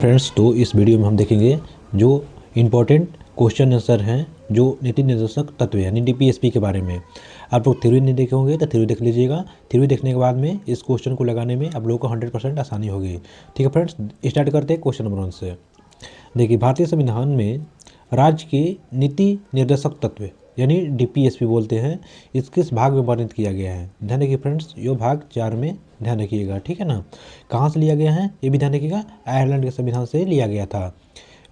Friends, तो इस video में हम देखेंगे जो इम्पोर्टेंट क्वेश्चन आंसर हैं जो नीति निर्देशक तत्व यानी डीपीएसपी के बारे में। आप लोग थ्योरी नहीं देखे होंगे तो थ्योरी देख लीजिएगा। थ्योरी देखने के बाद में इस क्वेश्चन को लगाने में आप लोगों को 100% आसानी होगी। ठीक है फ्रेंड्स, स्टार्ट करते हैं क्वेश्चन नंबर 1 से। देखिए, भारतीय संविधान में राज्य के नीति निर्देशक तत्व यानी डीपीएसपी बोलते हैं, इस किस भाग में वर्णित किया गया है। ध्यान रखिए फ्रेंड्स, ये भाग 4 में ध्यान रखिएगा। ठीक है ना, कहाँ से लिया गया है ये भी ध्यान रखिएगा। आयरलैंड के संविधान से लिया गया था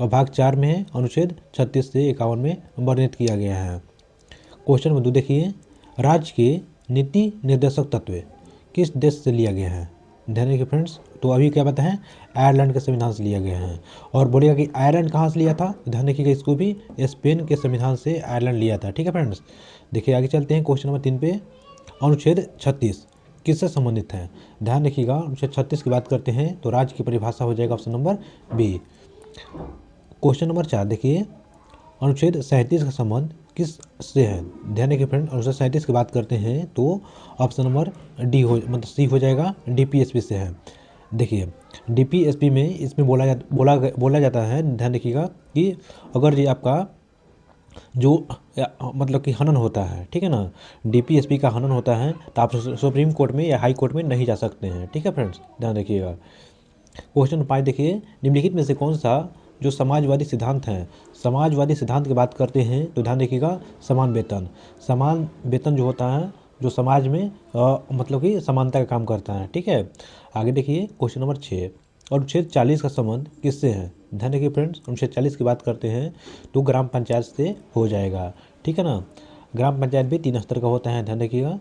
और भाग 4 में है, अनुच्छेद 36 से 51 में वर्णित किया गया है। क्वेश्चन नंबर 2 देखिए, राज्य के नीति निर्देशक तत्व किस देश से लिया गया है। ध्यान रखिए फ्रेंड्स, तो अभी क्या बताएं, आयरलैंड के संविधान से लिया गया है। और बोलेगा कि आयरलैंड कहाँ से लिया था, ध्यान रखिएगा इसको भी, स्पेन के संविधान से आयरलैंड लिया था। ठीक है फ्रेंड्स, देखिए आगे चलते हैं क्वेश्चन नंबर 3 पे। अनुच्छेद 36 किससे संबंधित है। ध्यान रखिएगा, अनुच्छेद 36 की बात करते हैं तो राज्य की परिभाषा हो जाएगा option number B. Question number 4 देखिए, अनुच्छेद 37 का संबंध किस से है। ध्यान रखिए फ्रेंड, अनुच्छेद 37 की बात करते हैं तो ऑप्शन नंबर डी हो मतलब सी हो जाएगा, डीपीएसपी से है। देखिए, डीपीएसपी में इसमें बोला जाता है, ध्यान रखिएगा, कि अगर ये आपका जो मतलब कि हनन होता है, ठीक है ना, डीपीएसपी का हनन होता है तो आप सुप्रीम कोर्ट में या हाई कोर्ट में नहीं जा सकते हैं। ठीक है फ्रेंड्स, ध्यान रखिएगा। क्वेश्चन 5 देखिए, निम्नलिखित में से कौन सा जो समाजवादी सिद्धांत हैं, समाजवादी सिद्धांत की बात करते हैं तो ध्यान रखिएगा, समान वेतन। समान वेतन जो होता है जो समाज में मतलब कि समानता का काम करता है। ठीक है, आगे देखिए क्वेश्चन नंबर 6, अनुच्छेद 40 का संबंध किससे है। ध्यान रखिए फ्रेंड्स, अनुच्छेद 40 की बात करते हैं तो ग्राम पंचायत से हो जाएगा। ठीक है ना, ग्राम पंचायत भी 3 स्तर का होता है, ध्यान रखिएगा।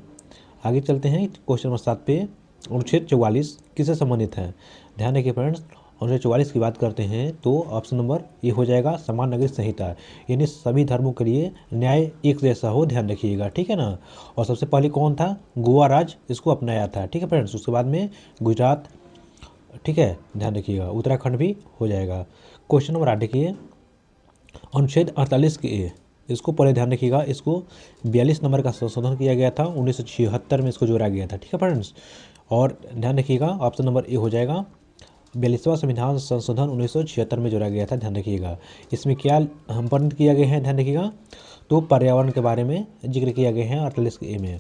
आगे चलते हैं क्वेश्चन नंबर 7 पे। अनुच्छेद 44 किससे संबंधित है। ध्यान रखिए फ्रेंड्स, अनुच्छेद 44 की बात करते हैं तो ऑप्शन नंबर ये हो जाएगा, समान नागरिक संहिता, यानी सभी धर्मों के लिए न्याय एक जैसा हो। ध्यान रखिएगा, ठीक है ना। और सबसे पहले कौन था, गोवा राज्य इसको अपनाया था। ठीक है फ्रेंड्स, उसके बाद में गुजरात, ठीक है, ध्यान रखिएगा, उत्तराखंड भी हो जाएगा। क्वेश्चन नंबर 8 देखिए, अनुच्छेद 48 के ए, इसको पहले ध्यान रखिएगा, इसको 42 नंबर का संशोधन किया गया था, 1976 में इसको जोड़ा गया था। ठीक है फ्रेंड्स, और ध्यान रखिएगा ऑप्शन नंबर ए हो जाएगा, 42वां संविधान संशोधन 1976 में जोड़ा गया था। ध्यान रखिएगा, इसमें क्या वर्णित किया गया है, ध्यान रखिएगा, तो पर्यावरण के बारे में जिक्र किया गया है 48 के ए में।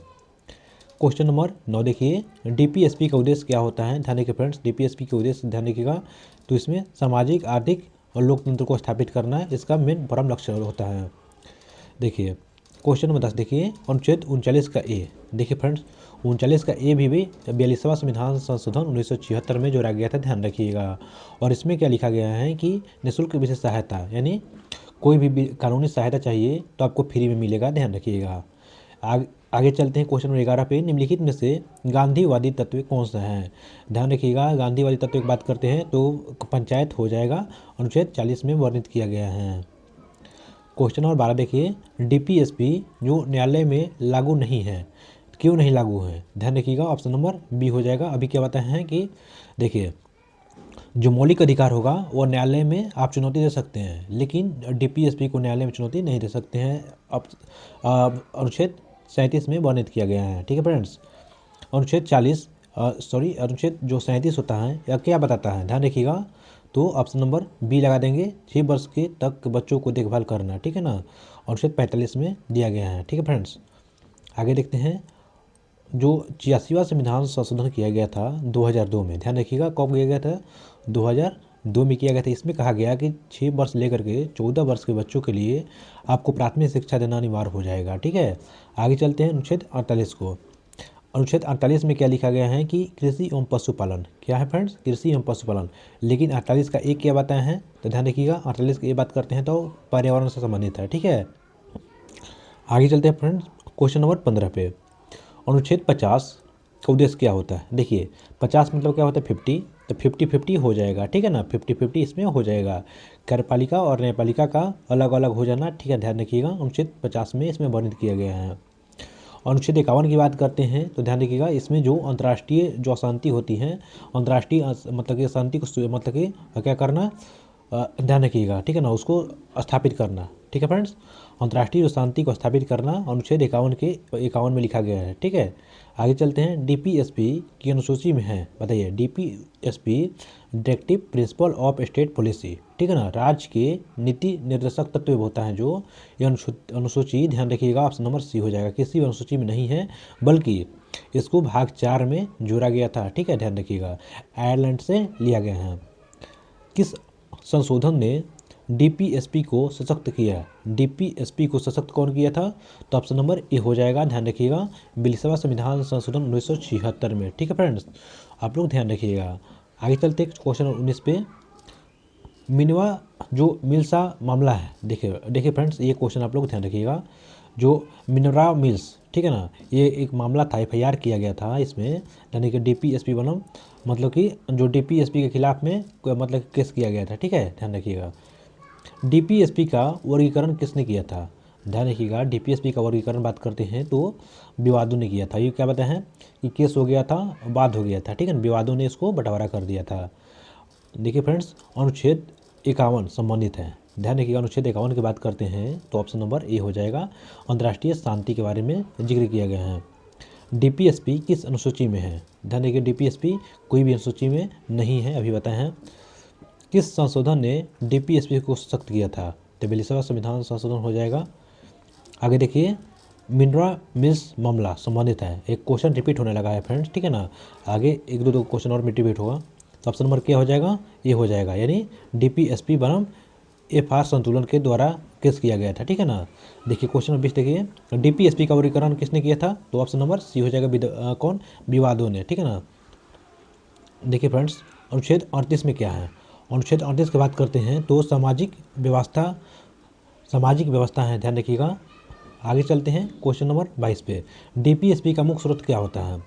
क्वेश्चन नंबर 9 देखिए, डीपीएसपी का उद्देश्य क्या होता है। ध्यान रखिए फ्रेंड्स, डीपीएसपी के उद्देश्य ध्यान रखिएगा, तो इसमें सामाजिक, आर्थिक और लोकतंत्र को स्थापित करना इसका मेन परम लक्ष्य होता है। देखिए क्वेश्चन नंबर 10 देखिए, अनुच्छेद 39 का ए। देखिए फ्रेंड्स, 39 का ए भी 42वां संविधान संशोधन 1976 में जोड़ा गया था। ध्यान रखिएगा, और इसमें क्या लिखा गया है कि निःशुल्क विशेष सहायता, यानी कोई भी कानूनी सहायता चाहिए तो आपको फ्री में मिलेगा। ध्यान रखिएगा। आगे चलते हैं क्वेश्चन नंबर 11 पे। निम्नलिखित में से गांधीवादी तत्व कौन सा है। ध्यान रखिएगा, गांधीवादी तत्व की बात करते हैं तो पंचायत हो जाएगा, अनुच्छेद 40 में वर्णित किया गया है। क्वेश्चन नंबर 12 देखिए, डीपीएसपी जो न्यायालय में लागू नहीं है, क्यों नहीं लागू है। ध्यान रखिएगा, ऑप्शन नंबर बी हो जाएगा। अभी क्या बताए हैं कि देखिए, जो मौलिक अधिकार होगा वो न्यायालय में आप चुनौती दे सकते हैं, लेकिन डीपीएसपी को न्यायालय में चुनौती नहीं दे सकते हैं। अब अनुच्छेद 37 में वर्णित किया गया है। ठीक है फ्रेंड्स, अनुच्छेद अनुच्छेद जो 37 होता है या क्या बताता है, ध्यान रखिएगा, तो ऑप्शन नंबर बी लगा देंगे, 6 वर्ष के तक बच्चों को देखभाल करना। ठीक है ना, अनुच्छेद 45 में दिया गया है। ठीक है फ्रेंड्स, आगे देखते हैं, जो 86वां संविधान संशोधन किया गया था 2002 में। ध्यान रखिएगा, कब किया गया था, 2002 में किया गया था। इसमें कहा गया कि 6 वर्ष लेकर के 14 वर्ष के बच्चों के लिए आपको प्राथमिक शिक्षा देना अनिवार्य हो जाएगा। ठीक है, आगे चलते हैं अनुच्छेद 48 को। अनुच्छेद 48 में क्या लिखा गया है कि कृषि एवं पशुपालन, क्या है फ्रेंड्स, कृषि एवं पशुपालन। लेकिन 48 का एक क्या बताया है, तो ध्यान रखिएगा, 48 की ये बात करते हैं तो पर्यावरण से संबंधित है। ठीक है, आगे चलते हैं फ्रेंड्स क्वेश्चन नंबर 15 पे। अनुच्छेद 50 का उद्देश्य क्या होता है। देखिए 50 मतलब क्या होता है, 50, तो 50-50 हो जाएगा। ठीक है ना, 50-50 इसमें हो जाएगा, कार्यपालिका और न्यायपालिका का अलग अलग हो जाना। ठीक है, ध्यान रखिएगा, अनुच्छेद 50 में इसमें वर्णित किया गया है। अनुच्छेद 51 की बात करते हैं तो ध्यान रखिएगा, इसमें जो अंतर्राष्ट्रीय जो अशांति होती है, अंतर्राष्ट्रीय मतलब कि अशांति को मतलब कि क्या करना, ध्यान रखिएगा, ठीक है ना, उसको स्थापित करना, ठीक है फ्रेंड्स। अंतर्राष्ट्रीय जो शांति को स्थापित करना अनुच्छेद 51 में लिखा गया है, ठीक है। आगे चलते हैं, डीपीएसपी की अनुसूची में है, बताइए DPSP directive principle of state policy, ठीक है ना, राज्य के नीति निर्देशक तत्व होता है जो ये अनुसूची, ध्यान रखिएगा ऑप्शन नंबर सी हो जाएगा, किसी भी अनुसूची में नहीं है बल्कि इसको भाग 4 में जोड़ा गया था, ठीक है, ध्यान रखिएगा, आयरलैंड से लिया गया है। किस संशोधन ने डीपीएसपी को सशक्त किया? डीपीएसपी को सशक्त कौन किया था? तो ऑप्शन नंबर ए हो जाएगा, ध्यान रखिएगा 42वां संविधान संशोधन 1976 में, ठीक है फ्रेंड्स, आप लोग ध्यान रखिएगा। आगे चलते क्वेश्चन नंबर 19 पे, मिनवा जो मिल्सा मामला है, देखिए फ्रेंड्स, ये क्वेश्चन आप लोग ध्यान रखिएगा, जो मिनरा मिल्स, ठीक है ना, ये एक मामला था, FIR किया गया था इसमें, यानी कि डीपीएसपी बनम मतलब कि जो डीपीएसपी के खिलाफ में मतलब केस किया गया था, ठीक है, ध्यान रखिएगा। डीपीएसपी का वर्गीकरण किसने किया था? ध्यान रखिएगा, डीपीएसपी का वर्गीकरण बात करते हैं तो विवादों ने किया था। ये क्या बताए हैं कि केस हो गया था, वाद हो गया था, ठीक है ना, विवादों ने इसको बंटवारा कर दिया था। देखिए फ्रेंड्स, अनुच्छेद 51 संबंधित है, ध्यान रखिएगा, अनुच्छेद 51 की बात करते हैं तो ऑप्शन नंबर ए हो जाएगा, अंतर्राष्ट्रीय शांति के बारे में जिक्र किया गया है। डीपीएसपी किस अनुसूची में है? ध्यान रखिए, डीपीएसपी कोई भी अनुसूची में नहीं है, अभी बताए हैं। किस संशोधन ने डीपीएसपी को सख्त किया था? तो 42वां संविधान संशोधन हो जाएगा। आगे देखिए, मिनरा मिल्स मामला संबंधित है, एक क्वेश्चन रिपीट होने लगा है फ्रेंड्स, ठीक है ना, आगे एक दो क्वेश्चन और रिपीट होगा, तो ऑप्शन नंबर क्या हो जाएगा? ये हो जाएगा, यानी डीपीएसपी बनाम FR संतुलन के द्वारा केस किया गया था, ठीक है ना। देखिए क्वेश्चन नंबर 20 देखिए, डीपीएसपी का वर्गीकरण किसने किया था? तो ऑप्शन नंबर सी हो जाएगा, कौन? विवादों ने, ठीक है ना। देखिए फ्रेंड्स, अनुच्छेद 38 में क्या है? अनुच्छेद 38 की बात करते हैं तो सामाजिक व्यवस्था है, ध्यान रखिएगा। आगे चलते हैं क्वेश्चन नंबर 22 पे, डीपीएसपी का मुख्य स्रोत क्या होता है?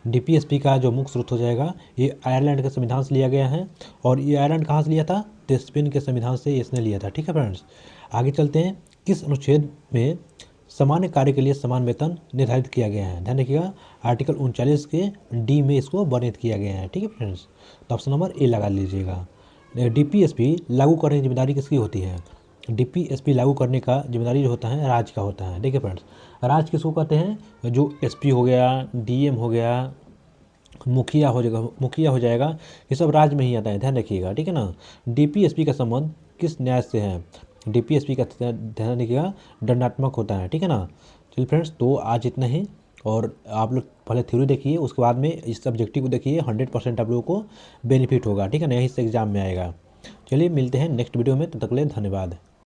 डीपीएसपी का जो मुख्य स्रोत हो जाएगा, ये आयरलैंड के संविधान से लिया गया है, और ये आयरलैंड कहाँ से लिया था? तो स्पेन के संविधान से इसने लिया था, ठीक है फ्रेंड्स। आगे चलते हैं, किस अनुच्छेद में सामान्य कार्य के लिए समान वेतन निर्धारित किया गया है? ध्यान रखिएगा, आर्टिकल 39 के डी में इसको वर्णित किया गया है, ठीक है फ्रेंड्स, तो ऑप्शन नंबर ए लगा लीजिएगा। डीपीएसपी लागू करने की जिम्मेदारी किसकी होती है? डीपीएसपी लागू करने का जिम्मेदारी जो होता है राज्य का होता है, देखिए फ्रेंड्स, राज्य किसको कहते हैं? जो एसपी हो गया, डीएम हो गया, मुखिया हो जाएगा, ये सब राज्य में ही आता है, ध्यान रखिएगा, ठीक है ना। डीपीएसपी का संबंध किस न्याय से है? डीपीएसपी का ध्यान रखिएगा दंडात्मक होता है, ठीक है ना। चलिए फ्रेंड्स, तो आज इतना ही, और आप लोग पहले थ्योरी देखिए, उसके बाद में इस सब्जेक्टिव को देखिए, 100% आप लोगों को बेनिफिट होगा, ठीक है ना, यही से एग्जाम में आएगा। चलिए मिलते हैं नेक्स्ट वीडियो में, तब तक के लिए धन्यवाद।